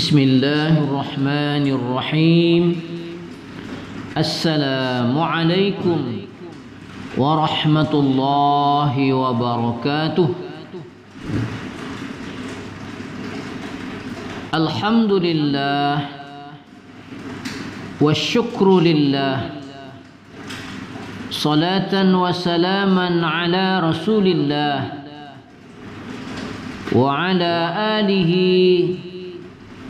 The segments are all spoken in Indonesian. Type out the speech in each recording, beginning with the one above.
بسم الله الرحمن الرحيم. السلام عليكم ورحمة الله وبركاته. الحمد لله والشكر لله، صلاة وسلاما على رسول الله وعلى آله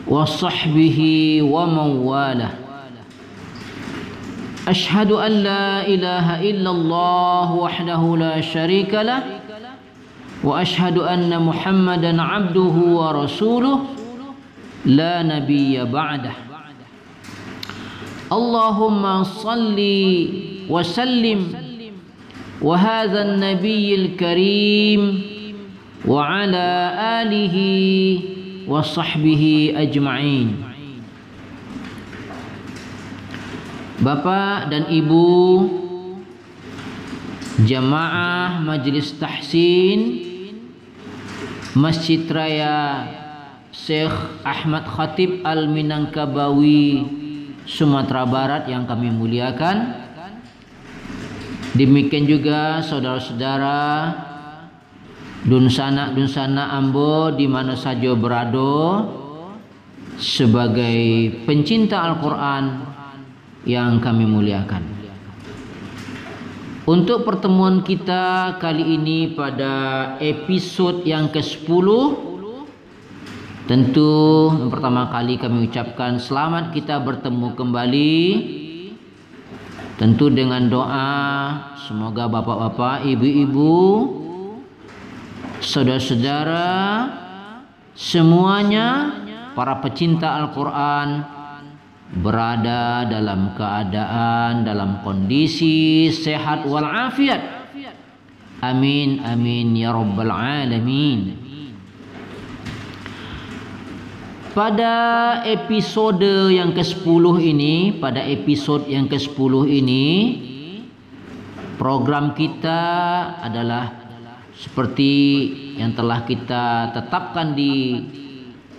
وصحبه ومن والاه. أشهد أن لا إله إلا الله وحده لا شريك له، وأشهد أن محمدا عبده ورسوله لا نبي بعده. اللهم صل وسلم وهذا النبي الكريم وعلى آله wa sahbihi ajma'in. Bapak dan Ibu jamaah Majelis Tahsin Masjid Raya Syekh Ahmad Khatib Al-Minangkabawi Sumatera Barat yang kami muliakan, demikian juga saudara-saudara dunsana Ambo di mana saja berada, sebagai pencinta Al-Quran yang kami muliakan. Untuk pertemuan kita kali ini pada episod yang ke-10, tentu yang pertama kali kami ucapkan selamat kita bertemu kembali, tentu dengan doa semoga bapak-bapak, ibu-ibu, saudara-saudara semuanya, para pecinta Al-Quran, berada dalam keadaan, dalam kondisi sehat walafiat. Amin amin ya rabbal alamin. Pada episode yang ke-10 ini, program kita adalah seperti yang telah kita tetapkan di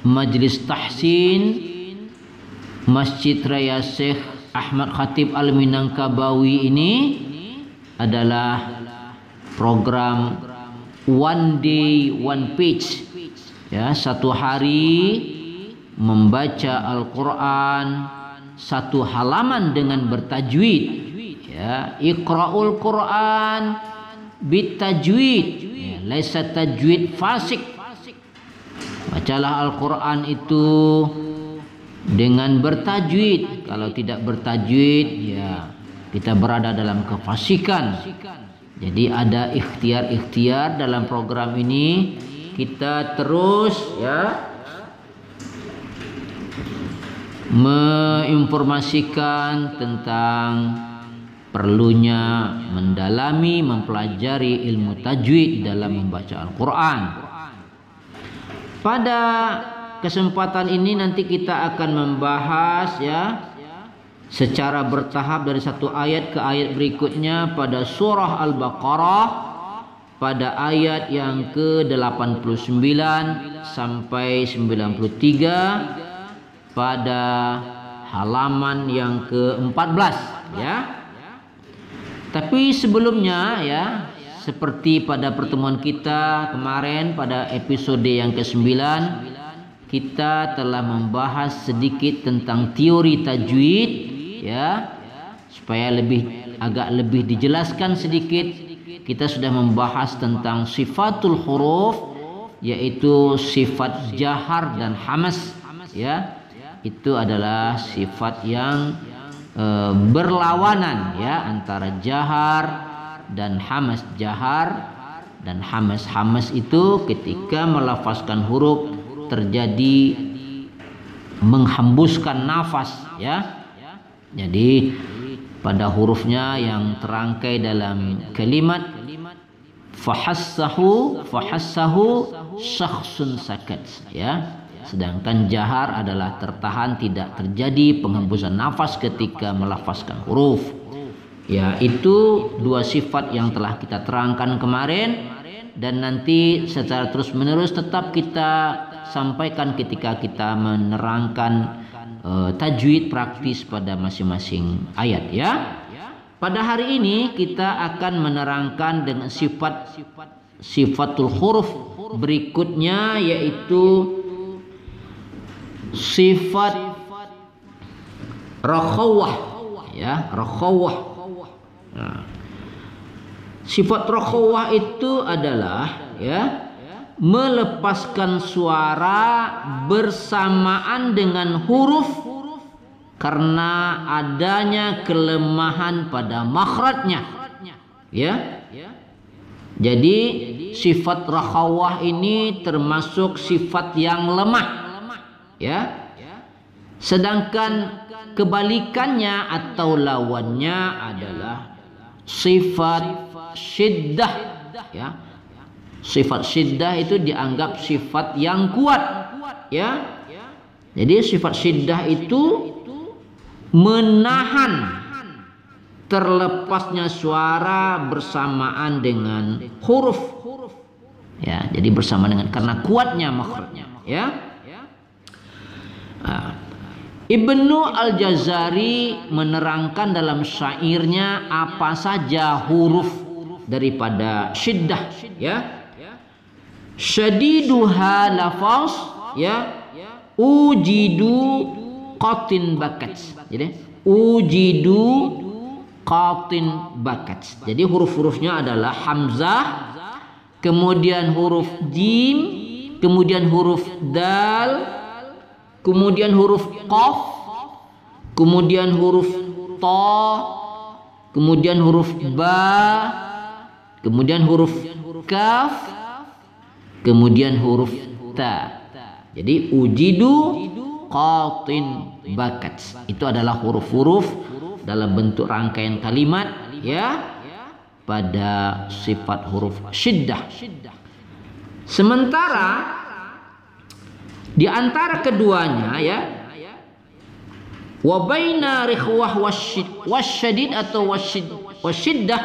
Majelis Tahsin Masjid Raya Syekh Ahmad Khatib Al-Minangkabawi ini adalah program one day one page, ya, satu hari membaca Al-Quran satu halaman dengan bertajwid, ya, Iqra'ul Quran bitajwid, ya, laisa tajwid fasik. Bacalah Al-Quran itu dengan bertajwid. Kalau tidak bertajwid, ya kita berada dalam kefasikan. Jadi ada ikhtiar-ikhtiar dalam program ini. Kita terus, ya, menginformasikan tentang perlunya mendalami, mempelajari ilmu tajwid dalam membaca Al-Quran. Pada kesempatan ini nanti kita akan membahas, ya, secara bertahap dari satu ayat ke ayat berikutnya pada surah Al-Baqarah, pada ayat yang ke-89 sampai 93, pada halaman yang ke-14, ya. Tapi sebelumnya, ya, seperti pada pertemuan kita kemarin pada episode yang ke-9, kita telah membahas sedikit tentang teori tajwid, ya. Supaya agak lebih dijelaskan sedikit, kita sudah membahas tentang sifatul huruf, yaitu sifat jahar dan hamas, ya. Itu adalah sifat yang berlawanan, ya, antara jahar dan hamas. Jahar dan hamas itu ketika melafazkan huruf terjadi menghembuskan nafas, ya. Jadi pada hurufnya yang terangkai dalam kalimat fahassahu syakhsun sakat, ya. Sedangkan jahar adalah tertahan, tidak terjadi penghembusan nafas ketika melafazkan huruf. Ya, itu dua sifat yang telah kita terangkan kemarin, dan nanti secara terus menerus tetap kita sampaikan ketika kita menerangkan tajwid praktis pada masing-masing ayat ya. Pada hari ini kita akan menerangkan dengan sifatul huruf berikutnya, yaitu sifat rakhawah ya, rakhawah. Nah, sifat rakhawah itu adalah ya melepaskan suara bersamaan dengan huruf karena adanya kelemahan pada makhrajnya ya. Jadi sifat rakhawah ini termasuk sifat yang lemah ya. Sedangkan kebalikannya atau lawannya adalah sifat syiddah ya. Sifat syiddah itu dianggap sifat yang kuat ya. Jadi sifat syiddah itu menahan terlepasnya suara bersamaan dengan huruf ya. Jadi bersama dengan karena kuatnya makhrajnya ya. Ibnu Al-Jazari menerangkan dalam syairnya apa saja huruf daripada syiddah ya. Syadiduha lafaz ya, ujidu qatin bakat. Jadi ujidu qatin bakat. Jadi huruf-hurufnya adalah hamzah, kemudian huruf jim, kemudian huruf dal, kemudian huruf qaf, kemudian huruf ta, kemudian huruf ba, kemudian huruf kaf, kemudian huruf ta. Jadi ujidu qatin bakat itu adalah huruf-huruf dalam bentuk rangkaian kalimat ya pada sifat huruf syiddah. Sementara di antara keduanya ya, wa baina rikhwah wasyadid atau wasyiddah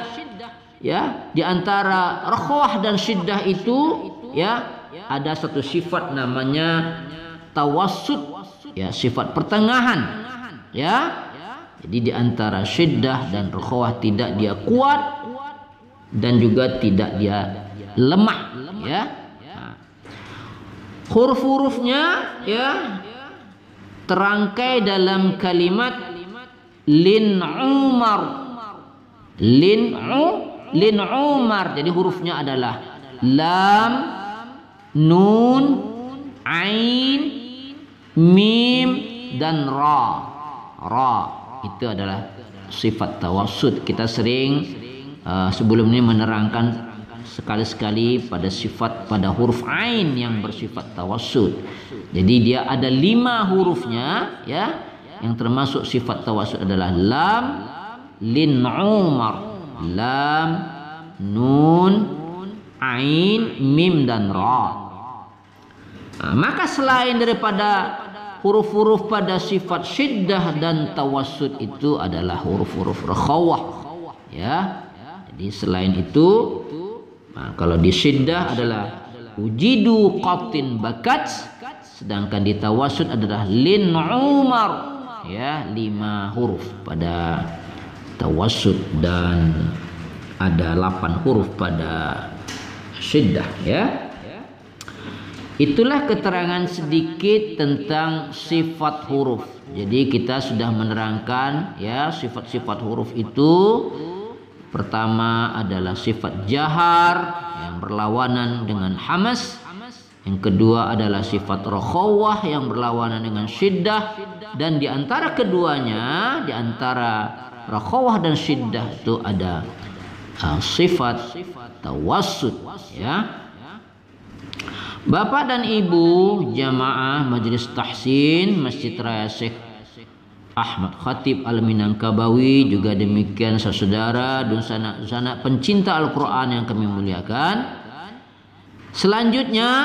ya, di antara rakhwah dan syiddah itu ya ada satu sifat namanya tawassut ya, sifat pertengahan ya. Jadi di antara syiddah dan rakhwah tidak dia kuat dan juga tidak dia lemah ya. Huruf-hurufnya ya terangkai dalam kalimat lin umar. Lin umar. Jadi hurufnya adalah lam, nun, ain, mim dan ra. Ra itu adalah sifat tawassut. Kita sering sebelum ini menerangkan sekali-sekali pada sifat pada huruf ain yang bersifat tawassut. Jadi dia ada 5 hurufnya ya, yang termasuk sifat tawassut adalah lam, lin umar, lam, nun, ain, mim dan ra. Maka selain daripada huruf-huruf pada sifat syiddah dan tawassut itu adalah huruf-huruf rakhawah ya. Jadi selain itu kalau di syiddah adalah ujidu qatin bakat, sedangkan di tawassut adalah lin umar ya, 5 huruf pada tawassut dan ada 8 huruf pada syiddah ya. Itulah keterangan sedikit tentang sifat huruf. Jadi kita sudah menerangkan ya sifat-sifat huruf itu. Pertama adalah sifat jahar yang berlawanan dengan hamas. Yang kedua adalah sifat rakhawah yang berlawanan dengan syiddah. Dan di antara keduanya, di antara rakhawah dan syiddah itu ada sifat tawassut ya. Bapak dan Ibu jamaah Majelis Tahsin Masjid Raya Syekh Ahmad Khatib Al-Minangkabawi, juga demikian saudara dan sanak pencinta Al-Quran yang kami muliakan. Selanjutnya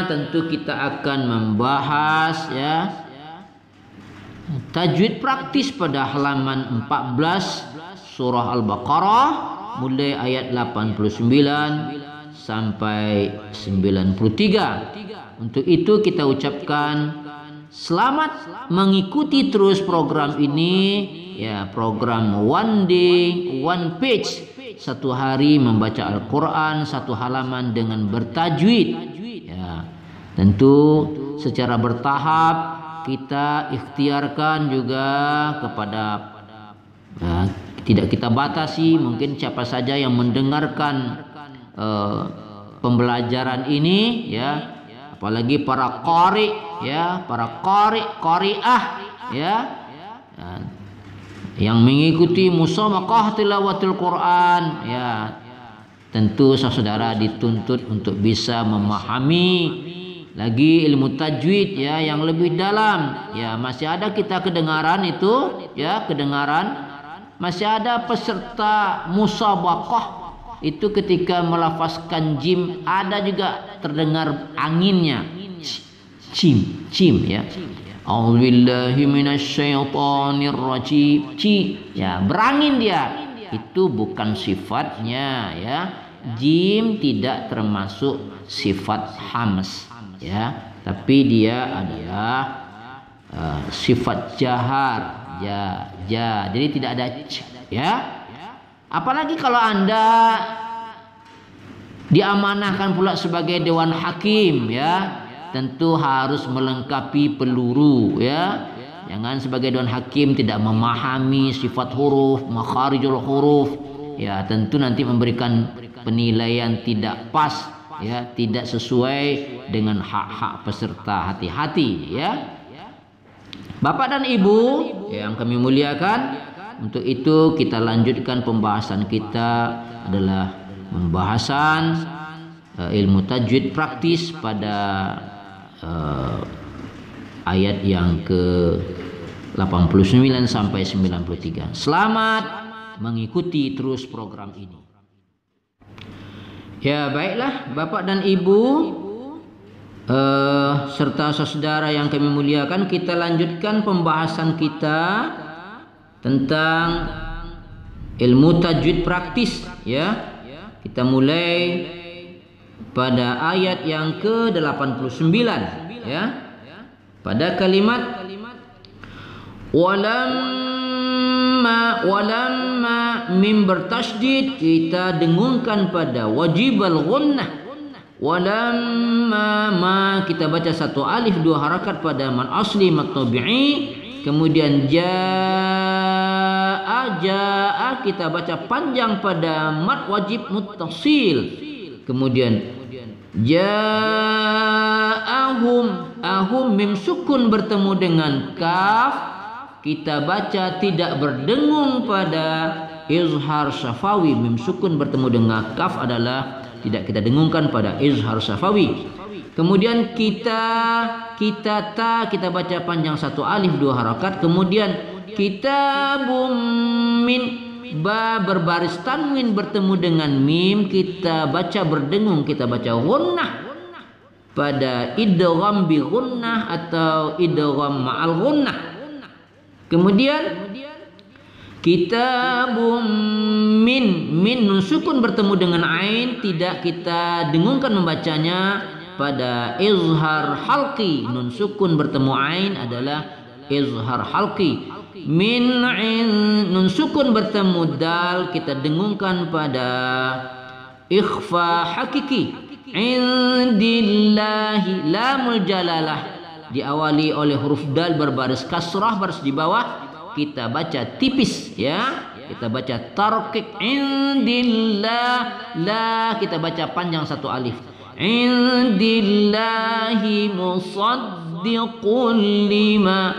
tentu kita akan membahas ya tajwid praktis pada halaman 14 surah Al-Baqarah mulai ayat 89 sampai 93. Untuk itu kita ucapkan selamat mengikuti terus program ini, ya, program One Day One Page, satu hari membaca Al-Quran satu halaman dengan bertajwid, ya. Tentu secara bertahap kita ikhtiarkan juga kepada, ya, tidak kita batasi, mungkin siapa saja yang mendengarkan pembelajaran ini, ya, apalagi para qari, ya, para qari'ah, ya, yang mengikuti musabaqah tilawatul Quran, ya, tentu saudara dituntut untuk bisa memahami lagi ilmu tajwid, ya, yang lebih dalam, ya. Masih ada kita kedengaran itu, ya, kedengaran masih ada peserta musabaqah itu ketika melafazkan jim ada juga terdengar anginnya, cim, ya. A'udzubillahi minasyaitonir rajim, ya, berangin dia. Itu bukan sifatnya, ya. Jim tidak termasuk sifat hams, ya, tapi dia adalah sifat jahar, ya. Jadi tidak ada c, ya. Apalagi kalau Anda diamanahkan pula sebagai dewan hakim, ya, tentu harus melengkapi peluru, ya. Jangan sebagai dewan hakim tidak memahami sifat huruf, makharijul huruf, ya, tentu nanti memberikan penilaian tidak pas, ya, tidak sesuai dengan hak-hak peserta. Hati-hati, ya. Bapak dan Ibu yang kami muliakan, untuk itu kita lanjutkan pembahasan kita adalah pembahasan ilmu tajwid praktis pada ayat yang ke-89 sampai 93. Selamat mengikuti terus program ini. Ya, baiklah Bapak dan Ibu serta saudara yang kami muliakan, kita lanjutkan pembahasan kita tentang ilmu tajwid praktis, ya. Kita mulai pada ayat yang ke-89, ya. Pada kalimat walamma mim bertasydid kita dengungkan pada wajibal ghunnah. Walamma ma kita baca satu alif dua harakat pada man asli mat tabi'i. Kemudian jaa kita baca panjang pada mat wajib muttasil. Kemudian ahum mim sukun bertemu dengan kaf kita baca tidak berdengung pada izhar syafawi. Mim sukun bertemu dengan kaf adalah tidak kita dengungkan pada izhar syafawi. Kemudian kita baca panjang satu alif dua harakat. Kemudian kitabum min ba berbaris tanwin bertemu dengan mim kita baca berdengung, kita baca ghunnah pada idgham bi ghunnah atau idgham ma'al ghunnah. Kemudian kitabum min nun sukun bertemu dengan ain tidak kita dengungkan membacanya pada izhar halqi. Nun sukun bertemu ain adalah izhar halqi. Min nun sukun bertemu dal kita dengungkan pada ikhfa hakiki. Indillahi lamul jalalah diawali oleh huruf dal berbaris kasrah baris di bawah kita baca tipis, ya. Kita baca tarqiq indillah la kita baca panjang satu alif. Indillahi musaddiqul lima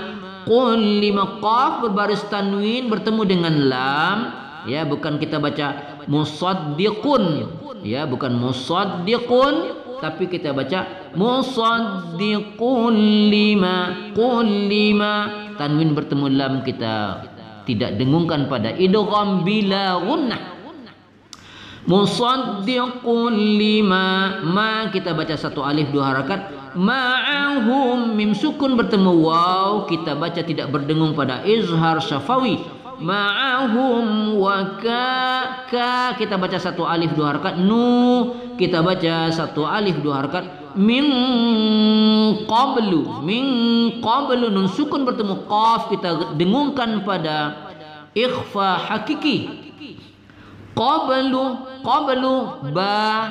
qaf berbaris tanwin bertemu dengan lam, ya, bukan kita baca musaddiqun, ya, bukan musaddiqun tapi kita baca musaddiqul lima tanwin bertemu lam kita tidak dengungkan pada idgham bila gunnah. Musaddiqul lima ma kita baca satu alif dua harakat. Ma'ahum mim sukun bertemu waw kita baca tidak berdengung pada izhar syafawi. ma'ahum wa ka kita baca satu alif dua harakat, nu kita baca satu alif dua harakat, min qablu nun sukun bertemu qaf kita dengungkan pada ikhfa hakiki. Qablu ba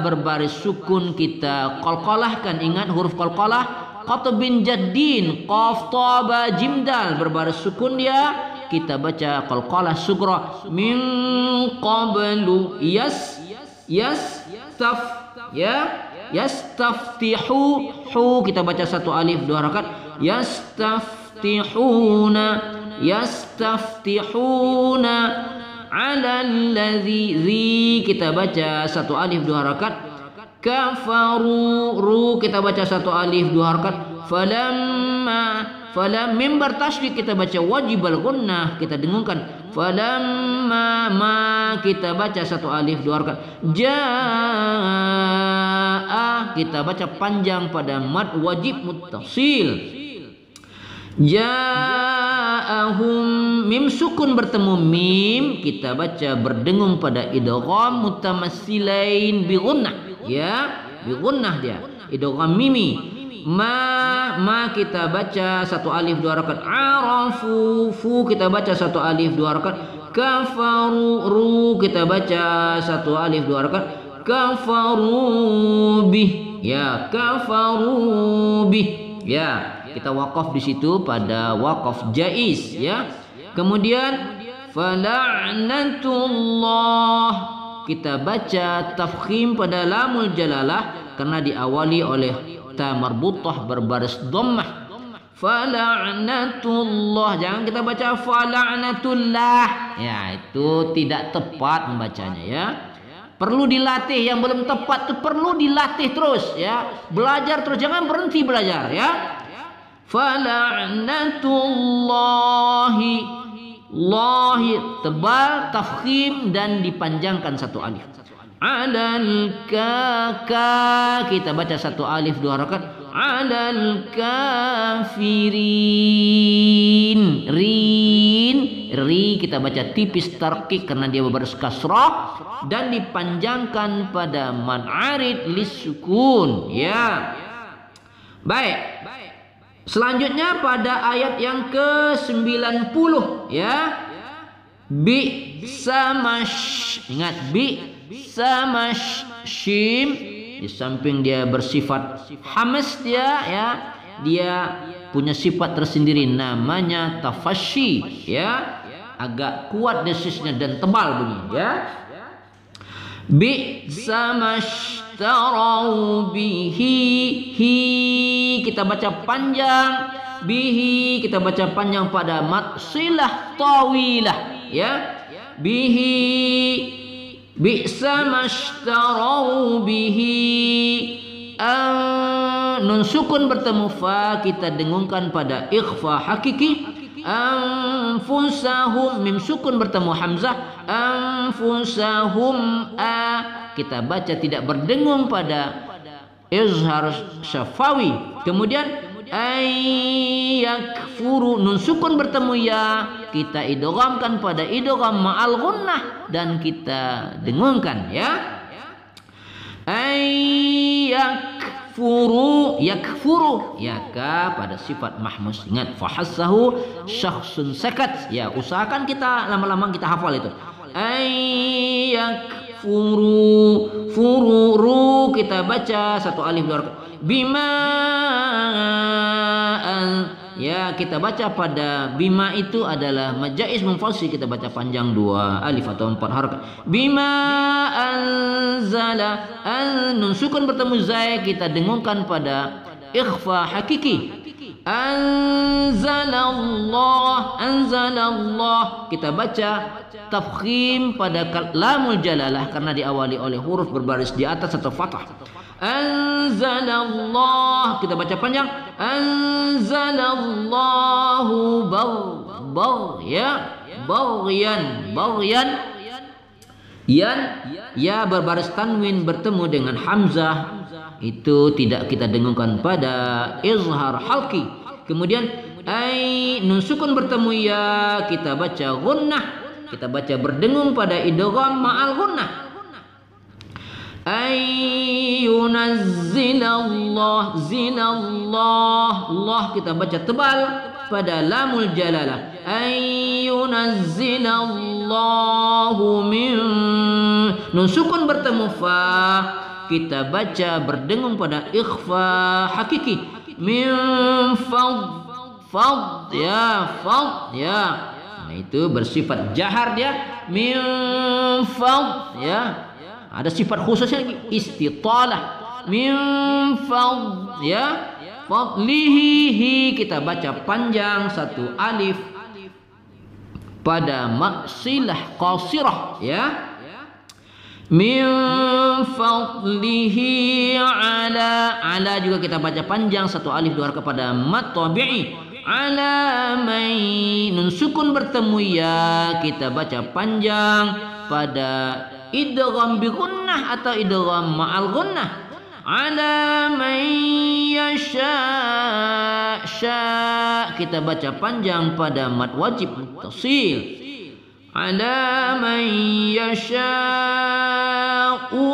berbaris sukun kita qalqalahkan, ingat huruf qalqalah qatbin jaddin qaf ta ba jim dal berbaris sukun dia kita baca qalqalah sugra, min qablu yastaftihu hu kita baca satu alif dua harakat, yastaftihuna ala allazi kita baca satu alif dua harakat, kafaru ru kita baca satu alif dua harakat, falam mim bertasydid kita baca wajibal gunnah kita dengungkan, falamma ma kita baca satu alif dua harakat, jaa kita baca panjang pada mad wajib muttasil, ja'ahum mim sukun bertemu mim kita baca berdengung pada idgham mutamassilain bi gunnah, ya bi gunnah dia idgham mimi. Ma kita baca satu alif dua harakat, arafu fu kita baca satu alif dua harakat, kafaru ru kita baca satu alif dua harakat, kafaru bih ya kafaru bih ya kita wakaf di situ pada wakaf jaiz ya. Kemudian fala'natullah kita baca tafkhim pada lamul jalalah karena diawali oleh ta marbutah berbaris dhammah, fala'natullah jangan kita baca fala'natullah ya, itu tidak tepat membacanya ya, perlu dilatih. Yang belum tepat itu perlu dilatih terus ya, belajar terus, jangan berhenti belajar ya. Fala'natullahi lahi tebal tafkhim dan dipanjangkan satu alif, alal ka kita baca satu alif dua harakat, alal kafirin ri kita baca tipis tarqiq karena dia berbaris kasrah dan dipanjangkan pada man'arid lisukun ya. Baik, selanjutnya pada ayat yang ke-90 ya. Bi samash, ingat bi samash shim di samping dia bersifat hamas dia ya, dia punya sifat tersendiri namanya tafashi ya, agak kuat desisnya dan tebal bunyi ya. Bi samash tarau bihi hi kita baca panjang, bihi kita baca panjang pada mat silah tawilah ya, bihi bi'sa mashtarau bihi nun sukun bertemu fa kita dengungkan pada ikhfa hakiki, anfusahum mim sukun bertemu hamzah, anfusahum kita baca tidak berdengung pada izhar syafawi. Kemudian ayyakfuru nun sukun bertemu ya kita idghamkan pada idgham ma'al gunnah dan kita dengungkan ya. Ayyakfuru yakfuru ya ka pada sifat mahmus, ingat fahassahu syakhsun sakat ya, usahakan kita lama-lama kita hafal itu. Ayyakfuru furu kita baca satu alif dua harakat, bima ya kita baca pada bima itu adalah majaiz munfasil kita baca panjang dua alif atau empat harakat. Bima anzala nun sukun bertemu zai kita dengungkan pada ikhfa hakiki. Anzalallah kita baca tafkhim pada lamul jalalah karena diawali oleh huruf berbaris di atas atau fathah. Anzalallah kita baca panjang, anzalallahu baghyan yan ya berbaris tanwin bertemu dengan hamzah itu tidak kita dengungkan pada izhar halqi. Kemudian ai nun sukun bertemu ya kita baca gunnah, kita baca berdengung pada idgham ma'al gunnah. Ay yunazzilallah, zilallah, Allah kita baca tebal pada lamul jalalah. Ay yunazzilallahu min, nun sukun bertemu fa kita baca berdengung pada ikhfa hakiki. Min fad ya, fad ya, nah itu bersifat jahar dia. Min fad ya, ada sifat khususnya lagi, istitalah. Min fad ya, fadlihi kita baca panjang satu alif pada maksilah qasirah ya. Min fadlihi ala juga kita baca panjang satu alif dua harakat pada mat tabi'i. Ala mai nun sukun bertemu ya kita baca panjang pada idgham bi gunnah atau idgham ma'al gunnah. Ala man yasha, sya kita baca panjang pada mad wajib muttasil. Ala man yasha'u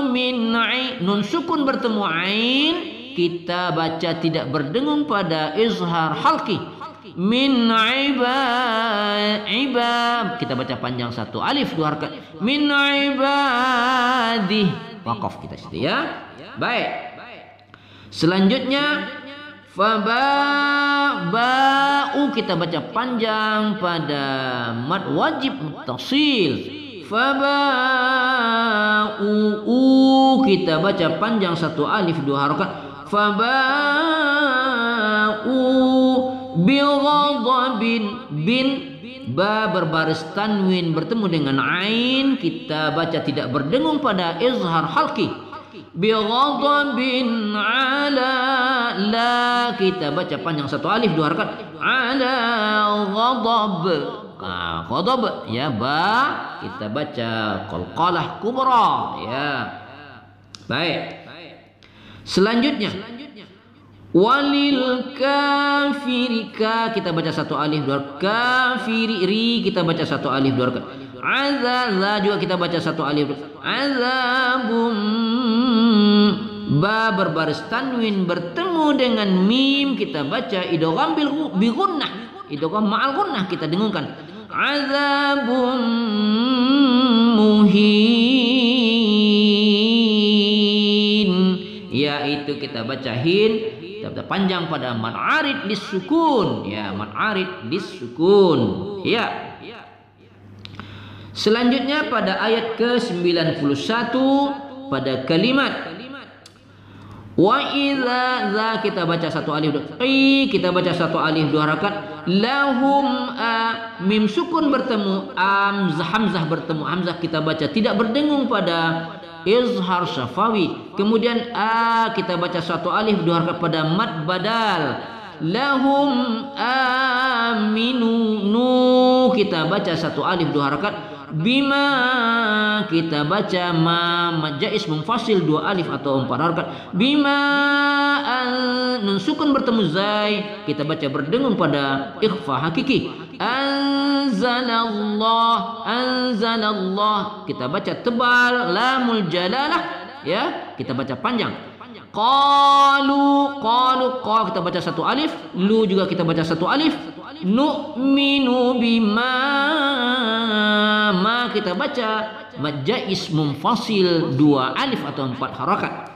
min ain, nun sukun bertemu ain kita baca tidak berdengung pada izhar halqi. Min ibad kita baca panjang satu alif dua harakat. Min ibadih, waqaf kita situ ya. Baik, selanjutnya ba'u kita baca panjang pada mad wajib muttasil. Faba'u kita baca panjang satu alif dua harakat. Faba'u bighadabin, bin ba berbaris tanwin bertemu dengan ain kita baca tidak berdengung pada izhar halqi. Bighadabin ala, la kita baca panjang satu alif dua harakat. Ala ghadab, nah, ghadab ya, ba kita baca qalqalah kubra ya. Baik, selanjutnya walil kafiri, ka kita baca satu alif dua harakat. Kafiri, ri kita baca satu alif dua harakat. Azza juga kita baca satu alif. Azabum, ba berbaris tanwin bertemu dengan mim kita baca idgham bi gunnah, idgham ma'al gunnah kita dengungkan. Azabum muhin, yaitu kita baca hin kita panjang pada mad arid lis sukun ya, mad arid lis sukun ya. Selanjutnya pada ayat ke-91 pada kalimat wa idza, za kita baca satu alif dua, kita baca satu alif dua harakat. Lahum mim sukun bertemu hamzah bertemu hamzah kita baca tidak berdengung pada izhar syafawi. Kemudian kita baca satu alif dua harakat pada mad badal. Lahum aminu, nu kita baca satu alif dua harakat. Bima kita baca ma majais munfasil dua alif atau empat harakat. Bima nun sukun bertemu zai kita baca berdengung pada ikhfa hakiki. Anzalallah, anzalallah kita baca tebal lamul jalalah ya, kita baca panjang. Qalu, qalu, qa kita baca satu alif, lu juga kita baca satu alif. Nu'minu bima, ma kita baca majais munfasil dua alif atau empat harakat.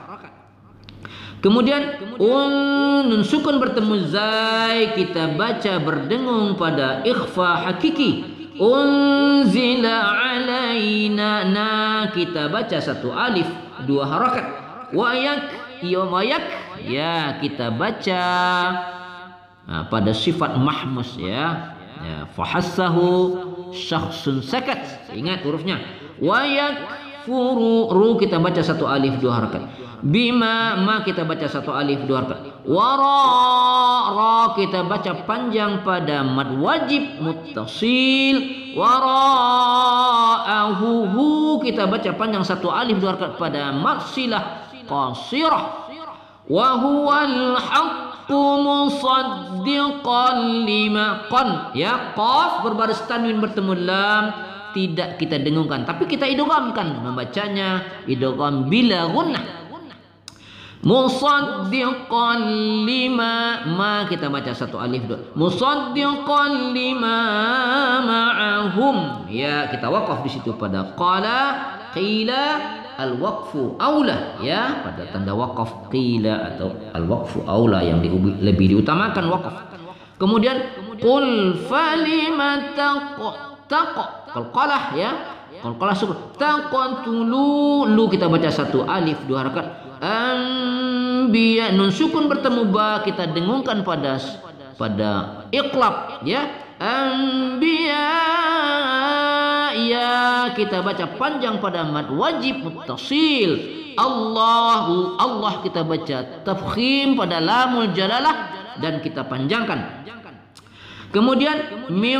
Kemudian nun sukun bertemu zai kita baca berdengung pada ikhfa hakiki. Unzila alaina, na kita baca satu alif dua harakat. Wayak, yomayak ya kita baca pada sifat mahmus ya, fahassahu syakhsun sakat, ingat hurufnya. Wayak furu, ru kita baca satu alif dua harakat. Bima, ma kita baca satu alif dua harakat. Wara, ra kita baca panjang pada mad wajib muttasil. Wara'ahu, hu kita baca panjang satu alif dua harakat pada maksilah qasirah. Wa huwal haqq, musaddiqan lima qan, ya, qaf berbaris tanwin bertemu lam tidak kita dengungkan tapi kita idghamkan, membacanya idgham bila gunnah. Musaddiqan lima, ma kita baca satu alif dulu. Musaddiqan lima ma'ahum, ya, kita wakaf di situ pada qala, qila, al-waqfu aula, ya, pada tanda wakaf qila atau al-waqfu aula yang lebih diutamakan wakaf. Kemudian qul falima qalqalah, ya, qalqalah sukun, taqatulu, lu kita baca satu alif dua harakat. Anbiya, nun sukun bertemu ba kita dengungkan pada iqlab, ya, anbiya, ya, kita baca panjang pada mad wajib muttasil. Allah kita baca tafkhim pada lamul jalalah dan kita panjangkan. Kemudian min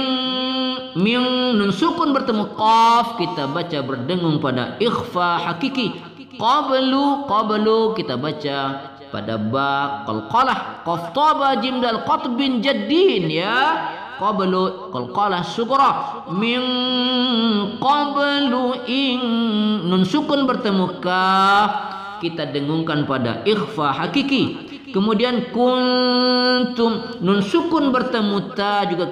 nun sukun bertemu qaf kita baca berdengung pada ikhfa hakiki. Qablu kita baca pada ba qalqalah, qaf taba jim dal qatbin jaddin, ya, qablu qalqalah sughra. Min qablu in nun sukun bertemu kaf kita dengungkan pada ikhfa hakiki. Kemudian kuntum nun sukun bertemu ta juga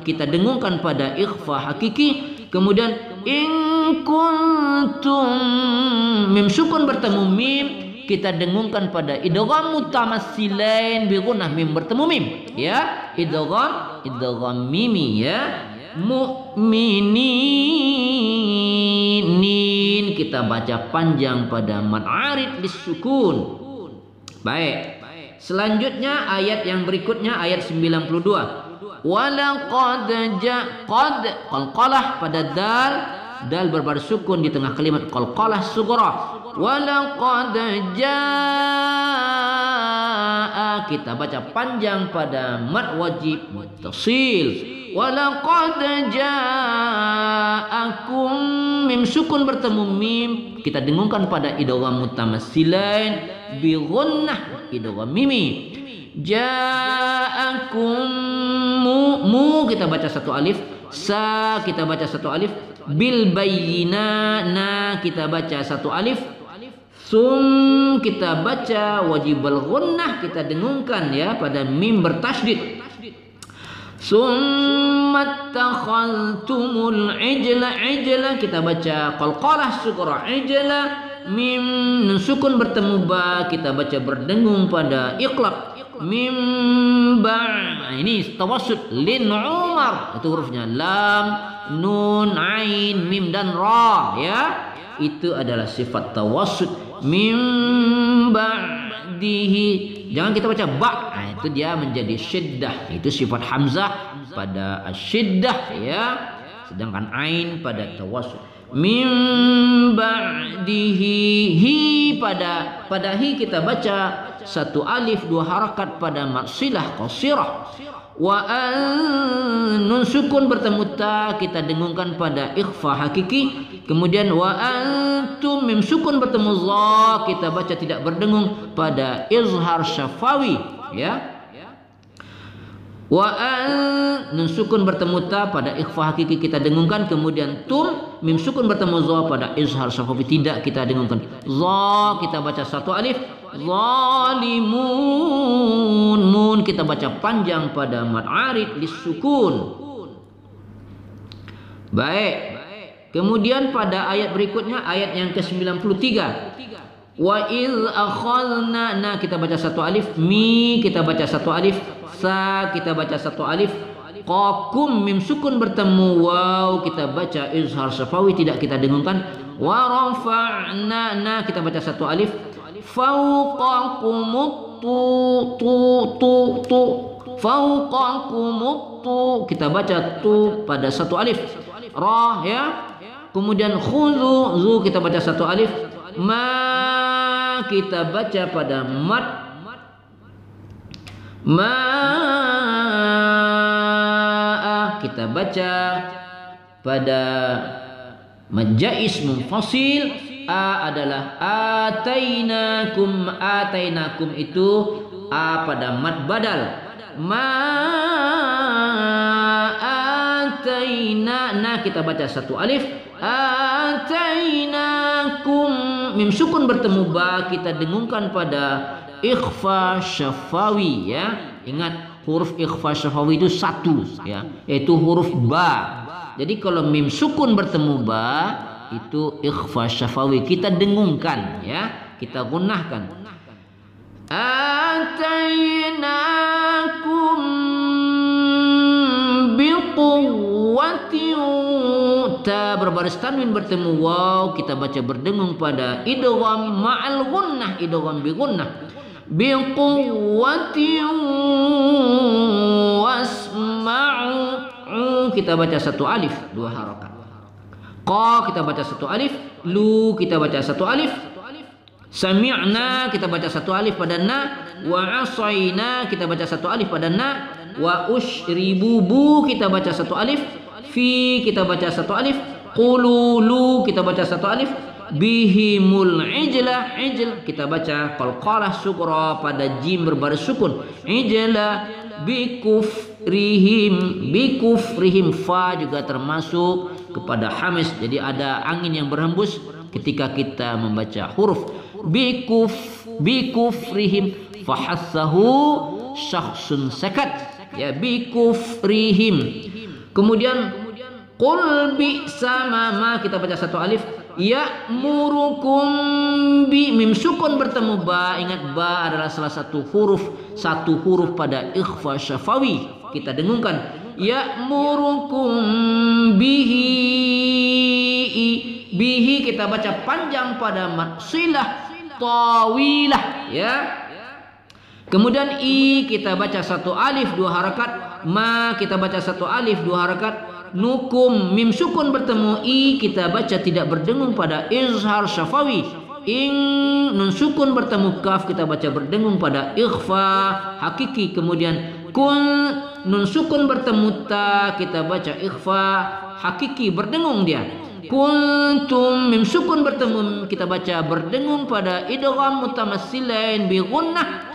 kita dengungkan pada ikhfa hakiki. Kemudian in kuntum mim sukun bertemu mim kita dengungkan pada idgham mutamassilain bi gunnah, mim bertemu mim, ya, idgham mimi, ya, mu'minin kita baca panjang pada mad arid lisukun. Baik, selanjutnya ayat yang berikutnya ayat 92. Walaqad qad qalqalah pada dal berbaris sukun di tengah kalimat, qalqalah sughra. Walaqad jaa kita baca panjang pada mad wajib muttasil. Walaqad ja'akum mim sukun bertemu mim kita dengungkan pada idgham mutamassilain bi gunnah, idgham mimi. Ja'akum mu kita baca satu alif, sa kita baca satu alif, bil bayyina na kita baca satu alif, sum kita baca wajibal gunnah kita dengungkan, ya, pada mim bertasydid. Summa takhadtumul ijla kita baca qalqalah sughra ijla, mim sukun bertemu ba kita baca berdengung pada iqlab. Mim ba, ini tawassul lin umar itu hurufnya, lam, nun, ain, mim dan ra, ya, itu adalah sifat tawassul. Mim ba'dihi jangan kita baca ba, nah, itu dia menjadi syiddah, itu sifat hamzah pada asyiddah, ya, sedangkan ain pada tawassul. Mim ba'dihi, hi pada hi kita baca satu alif dua harakat pada maksilah qasirah. Wa nun sukun bertemu ta kita dengungkan pada ikhfa hakiki. Kemudian wa antum mim sukun bertemu za kita baca tidak berdengung pada izhar syafawi, ya. Wa nun sukun bertemu ta pada ikhfa hakiki kita dengungkan. Kemudian tum mim sukun bertemu za pada izhar syafawi tidak kita dengungkan. Za kita baca satu alif. Zalimun mun kita baca panjang pada mad arid lisukun. Baik. Kemudian pada ayat berikutnya ayat yang ke-93. Wa iz akhadna, nah kita baca satu alif, mi kita baca satu alif, sa kita baca satu alif, qakum mim sukun bertemu waw kita baca izhar syafawi tidak kita dengungkan. Wa rafa'na, nah kita baca satu alif, fauqakumut tu fauqakumut tu kita baca tu pada satu alif, ra, ya. Kemudian khudhu zu kita baca satu alif, ma kita baca pada mad, ma kita baca pada mad jais munfasil. A adalah atainakum itu a pada mad badal. Ma ataina, na kita baca satu alif. Atainakum, mim sukun bertemu ba kita dengungkan pada ikhfa syafawi ya. Ingat huruf ikhfa syafawi itu satu ya, yaitu huruf ba. Jadi kalau mim sukun bertemu ba itu ikhfa syafawi, kita dengungkan ya, kita gunnahkan. Atainakum biquwwatin, ta berbaris tanwin bertemu waw kita baca berdengung pada idgham ma'al gunnah, idgham bi gunnah. Biquwwatin wasma'u, kita baca satu alif dua harakat. Qa kita baca satu alif, lu kita baca satu alif. Sami'na kita baca satu alif pada na, wa asayna kita baca satu alif pada na, wa ushribu bu kita baca satu alif, fi kita baca satu alif, qululu kita baca satu alif, bihimul ijla, ijl kita baca qalqalah sughra pada jim berbaris sukun, ijla bikufrihim, bikufrihim fa juga termasuk kepada hamis, jadi ada angin yang berhembus ketika kita membaca huruf bikufrihim, fahassahu syakhsun sakat ya, bikufrihim. Kemudian qul bi sama ma kita baca satu alif, ya'murukum bi, mim sukun bertemu ba, ingat ba adalah salah satu huruf pada ikhfa syafawi, kita dengungkan. Ya'murukum bihi, bihi kita baca panjang pada maksilah tawilah ya. Kemudian i kita baca satu alif dua harakat, ma kita baca satu alif dua harakat, nukum mim sukun bertemu i kita baca tidak berdengung pada izhar syafawi, ing nun sukun bertemu kaf kita baca berdengung pada ikhfa hakiki. Kemudian kun nun sukun bertemu ta kita baca ikhfa hakiki berdengung dia. Kuntum mim sukun bertemu kita baca berdengung pada idgham mutamassilain bi gunnah,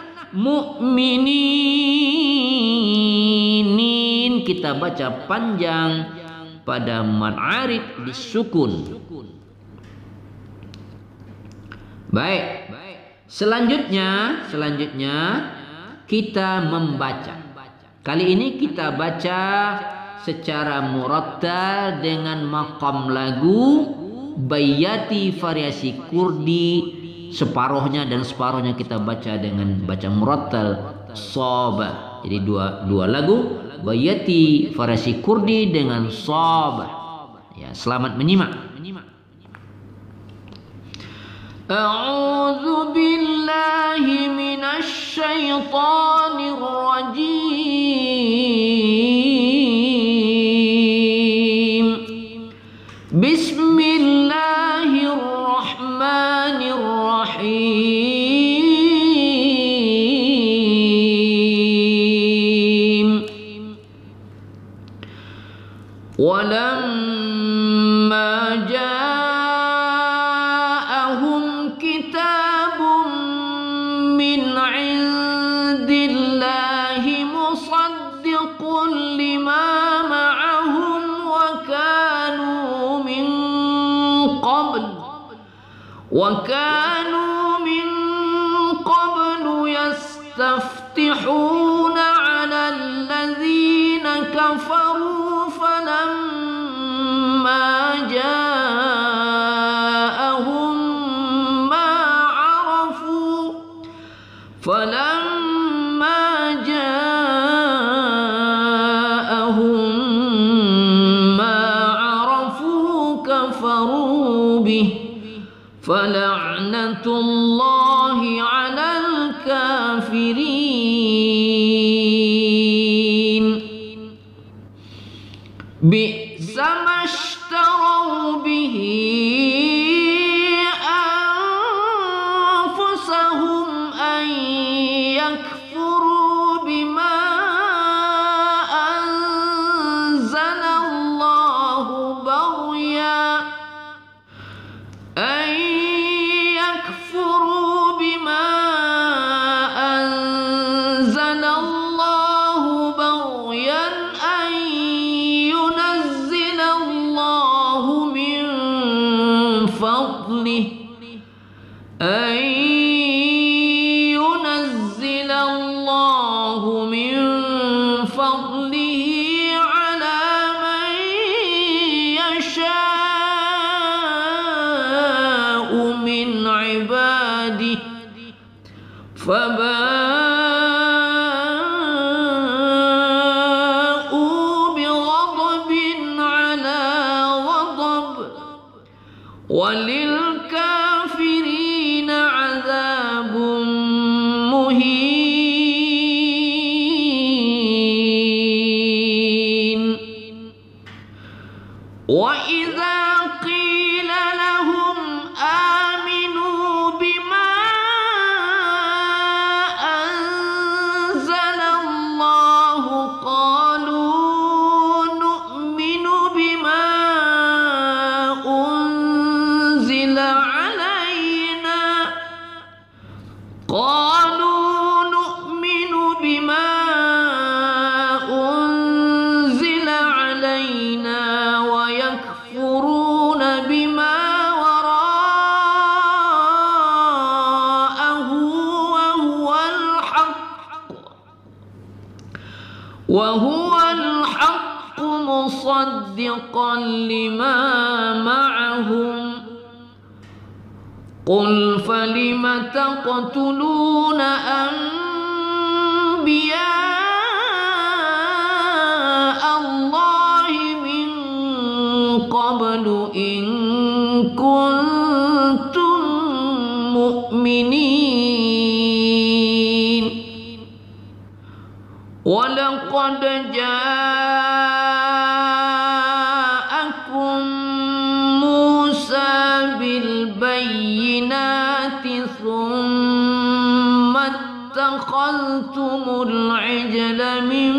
mu'minin kita baca panjang pada mad arid disukun. Baik, selanjutnya kita membaca. Kali ini kita baca secara murattal dengan maqam lagu, bayati variasi kurdi separuhnya dan separuhnya kita baca dengan baca murattal sabah. Jadi dua lagu, bayati variasi kurdi dengan sabah. Ya, selamat menyimak. A'udzu billahi minasy syaithanir rajim. Bismillahirrahmanirrahim. Walamma ja'ahum kitabun min 'indillahi musaddiqun lima ma'ahum wa kanu min qablu yastaftihuna 'ala alladhina kafaru falamma ja'ahum ma 'arafu kafaru bih fala'natullahi 'alal kafirin. Bi'sa mashtaraw bihi anfusahum an yakfuru bima anzalallahu baghyan an yakfuru bima فضله أن ينزل الله من فضله على من يشاء من عباده فباءوا بغضب على غضب وللكافرين عذاب مهين. وإذا قيل لهم آمنوا بما أنزل الله قالوا نؤمن بما أنزل علينا ويكفرون بما وراءه وهو الحق مصدقا لما معهم. قل فلم تقتلون أنبياء الله من قبل إن كنتم مؤمنين. ولقد جاءكم موسى بالبينات ثم اتخذتم العجل من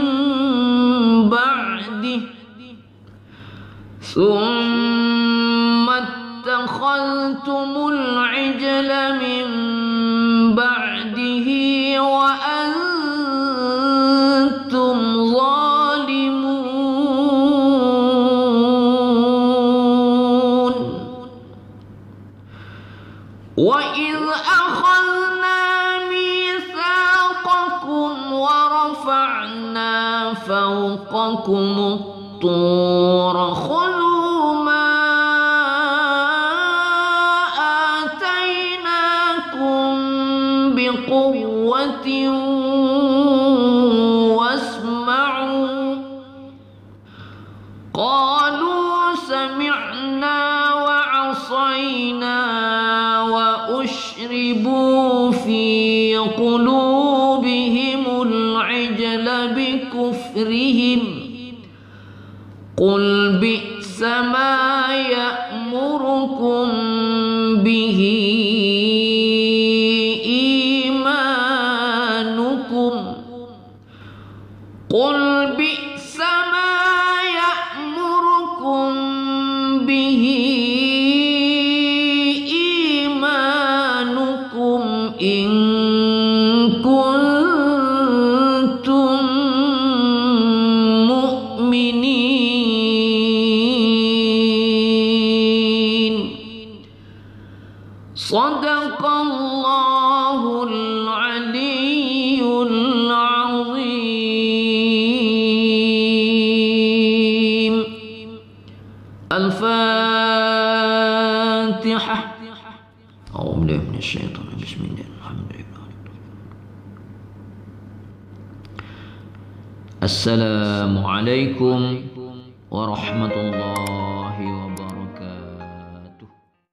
بعده وأنتم ظالمون. وإذ أخذنا ميثاقكم ورفعنا فوقكم الطور خذوا ما آتيناكم بقوة واسمعوا. قالوا سمعنا وعصينا وأشربوا في قلوبهم العجل بكفرهم. قل بئس ما يأمركم به إيمانكم. قل بئس ما يأمركم به إيمانكم إن كنتم مؤمنين. صدق الله العلي العظيم. الفاتحة. أعوذ بالله من الشيطان الرجيم. بسم الله الحمد لله. السلام عليكم ورحمة الله